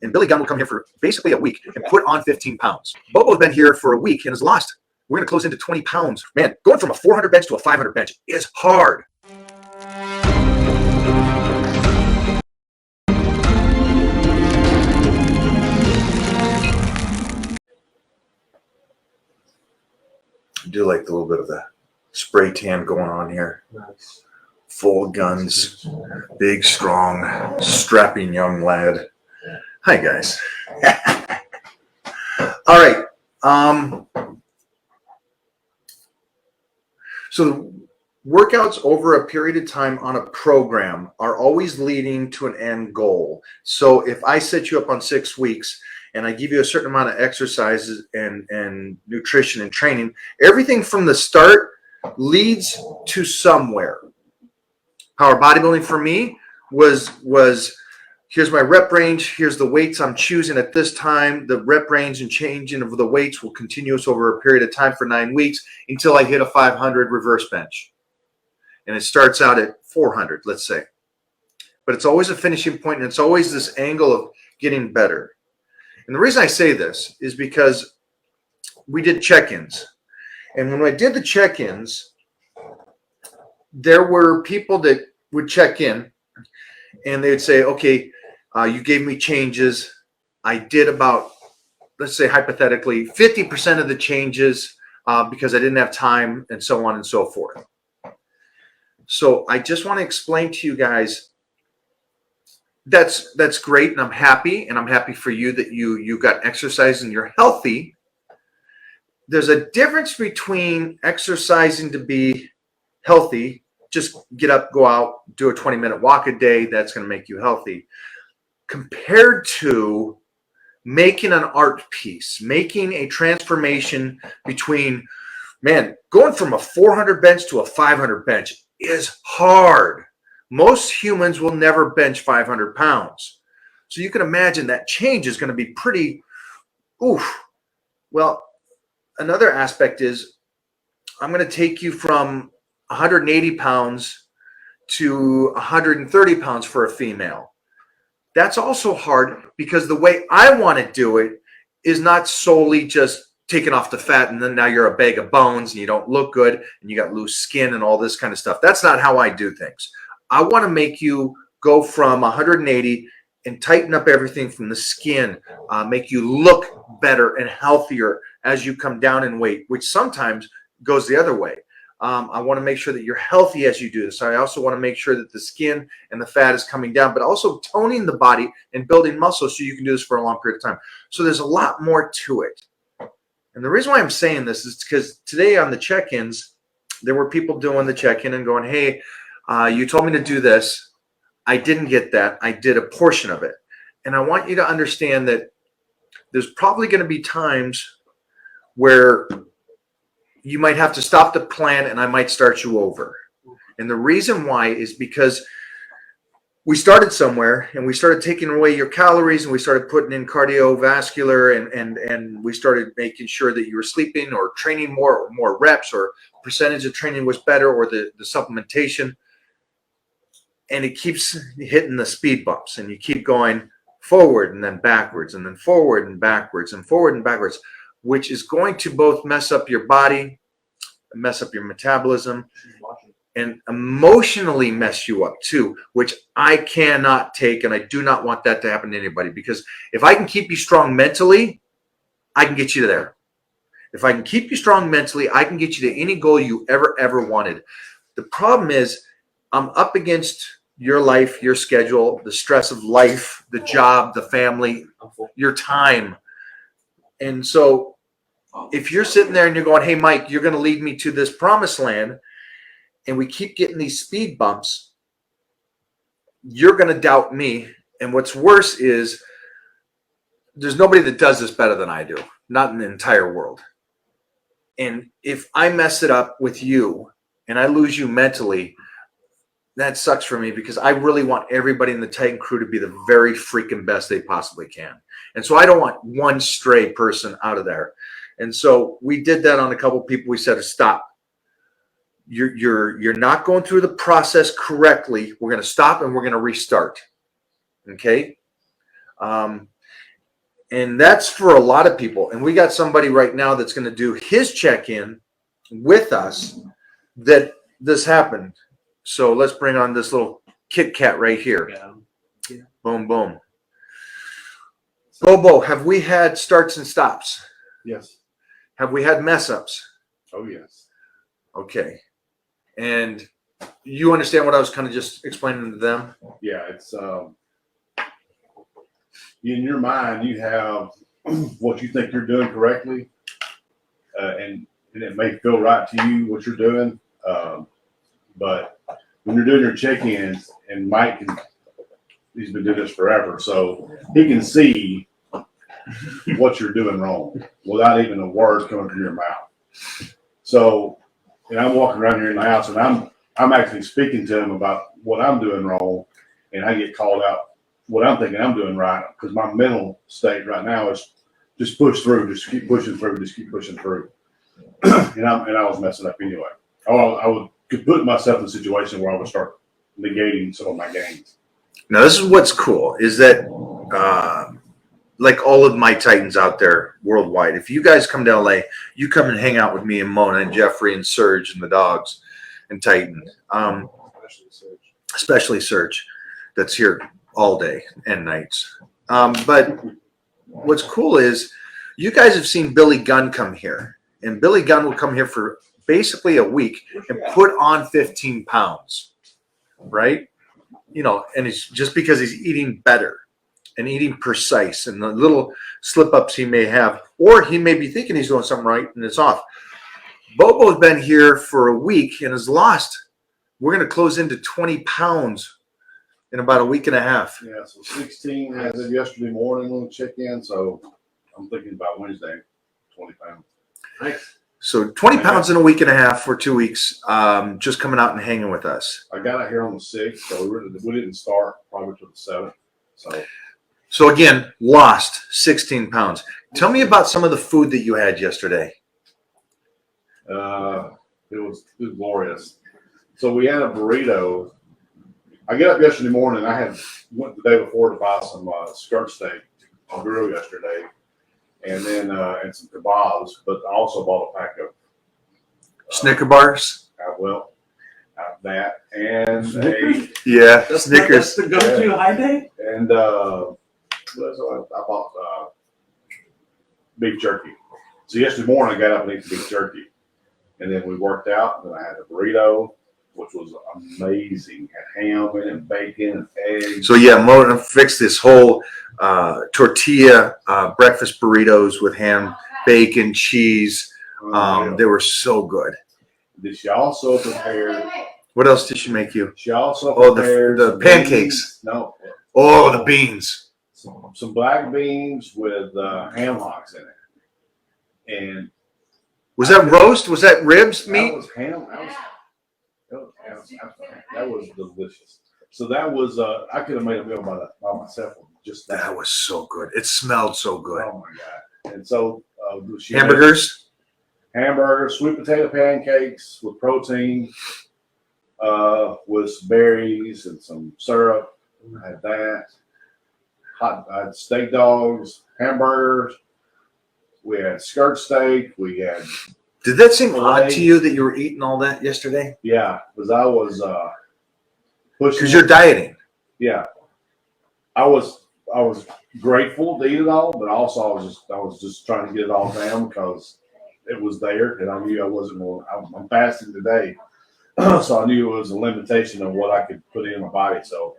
And Billy Gunn will come here for basically a week and put on 15 pounds. Bobo's been here for a week and has lost. We're going to close into 20 pounds. Man, going from a 400 bench to a 500 bench is hard. I do like the little bit of the spray tan going on here. Nice. Full guns, big, strong, strapping young lad. Hi, guys. All right. So workouts over a period of time on a program are always leading to an end goal. So if I set you up on 6 weeks and I give you a certain amount of exercises and nutrition and training, everything from the start leads to somewhere. Power bodybuilding for me was here's my rep range, here's the weights I'm choosing at this time. The rep range and changing of the weights will continue over a period of time for 9 weeks until I hit a 500 reverse bench. And it starts out at 400, let's say. But it's always a finishing point, and it's always this angle of getting better. And the reason I say this is because we did check-ins. And when I did the check-ins, there were people that would check in, and they would say, okay, you gave me changes. I did about, let's say hypothetically, 50% of the changes because I didn't have time, and so on and so forth. So I just want to explain to you guys, that's great, and I'm happy for you that you got exercise and you're healthy. There's a difference between exercising to be healthy, just get up, go out, do a 20-minute walk a day, that's going to make you healthy, compared to making an art piece, making a transformation between, man, going from a 400 bench to a 500 bench is hard. Most humans will never bench 500 pounds. So you can imagine that change is going to be pretty, oof. Well, another aspect is I'm going to take you from 180 pounds to 130 pounds for a female. That's also hard because the way I want to do it is not solely just taking off the fat and then now you're a bag of bones and you don't look good and you got loose skin and all this kind of stuff. That's not how I do things. I want to make you go from 180 and tighten up everything from the skin, make you look better and healthier as you come down in weight, which sometimes goes the other way. I want to make sure that you're healthy as you do this. I also want to make sure that the skin and the fat is coming down, but also toning the body and building muscle so you can do this for a long period of time. So there's a lot more to it. And the reason why I'm saying this is because today on the check-ins, there were people doing the check-in and going, hey, you told me to do this. I didn't get that. I did a portion of it. And I want you to understand that there's probably going to be times where you might have to stop the plan and I might start you over. And the reason why is because we started somewhere and we started taking away your calories and we started putting in cardiovascular and we started making sure that you were sleeping or training more reps or percentage of training was better or the supplementation. And it keeps hitting the speed bumps and you keep going forward and then backwards and then forward and backwards and forward and backwards, which is going to both mess up your body, mess up your metabolism, and emotionally mess you up too, which I cannot take, and I do not want that to happen to anybody, because if I can keep you strong mentally, I can get you there. If I can keep you strong mentally, I can get you to any goal you ever wanted. The problem is I'm up against your life, your schedule, the stress of life, the job, the family, your time. And so if you're sitting there and you're going, hey, Mike, you're going to lead me to this promised land, and we keep getting these speed bumps, you're going to doubt me. And what's worse is there's nobody that does this better than I do, not in the entire world. And if I mess it up with you and I lose you mentally, that sucks for me, because I really want everybody in the Titan crew to be the very freaking best they possibly can. And so I don't want one stray person out of there. And so we did that on a couple of people. We said, stop. You're not going through the process correctly. We're going to stop and we're going to restart. Okay. And that's for a lot of people. And we got somebody right now that's going to do his check-in with us that this happened. So let's bring on this little Kit Kat right here. Yeah. Boom, boom. Bobo, have we had starts and stops? Yes. Have we had mess ups? Oh, yes. Okay. And you understand what I was kind of just explaining to them? Yeah, it's in your mind, you have what you think you're doing correctly, and it may feel right to you what you're doing, but when you're doing your check-ins, and Mike he's been doing this forever, so he can see what you're doing wrong without even a word coming from your mouth. So, and I'm walking around here in the house, and I'm actually speaking to him about what I'm doing wrong, and I get called out what I'm thinking I'm doing right, because my mental state right now is just push through, just keep pushing through, just keep pushing through. and I was messing up anyway. Could put myself in a situation where I would start negating some of my gains. Now, this is what's cool is that, like all of my Titans out there worldwide, if you guys come to LA, you come and hang out with me and Mona and Jeffrey and Serge and the dogs and Titan, especially Serge, that's here all day and nights. But what's cool is you guys have seen Billy Gunn come here, and Billy Gunn will come here for basically a week and put on 15 pounds, right? You know, and it's just because he's eating better and eating precise, and the little slip ups he may have, or he may be thinking he's doing something right and it's off. Bobo's been here for a week and has lost. We're going to close into 20 pounds in about a week and a half. Yeah, so 16 as of yesterday morning on the check-in, so I'm thinking about Wednesday, 20 pounds. Nice. So 20 pounds in a week and a half for 2 weeks, just coming out and hanging with us. I got out here on the 6th, so we didn't start probably till the 7th. So again, lost 16 pounds. Tell me about some of the food that you had yesterday. It was glorious. So we had a burrito. I get up yesterday morning. I went the day before to buy some skirt steak to grill yesterday, and then and some kebabs. But I also bought a pack of Snicker bars. That and Snickers. That's the go-to high day. And I bought beef jerky. So yesterday morning I got up and ate the beef jerky, and then we worked out. And then I had a burrito, which was amazing. Had ham and bacon and eggs. So yeah, Mona fixed this whole tortilla breakfast burritos with ham, bacon, cheese. They were so good. Did she also prepare? What else did she make you? She also prepared the pancakes. Beans. No. Oh, the beans. Some black beans with ham hocks in it. And was that roast? Was that ribs meat? That was ham. That was delicious. So that was I could have made a meal by myself with just that. That was so good. It smelled so good. Oh my god! And so hamburgers, sweet potato pancakes with protein, with some berries and some syrup. I had that. I had steak dogs, hamburgers. We had skirt steak. We had. Did that seem odd to you that you were eating all that yesterday? Yeah, because I was pushing. Because you're dieting. Yeah, I was grateful to eat it all, but also I was just trying to get it all down because it was there, and I knew I wasn't going. I'm fasting today, so I knew it was a limitation of what I could put in my body. So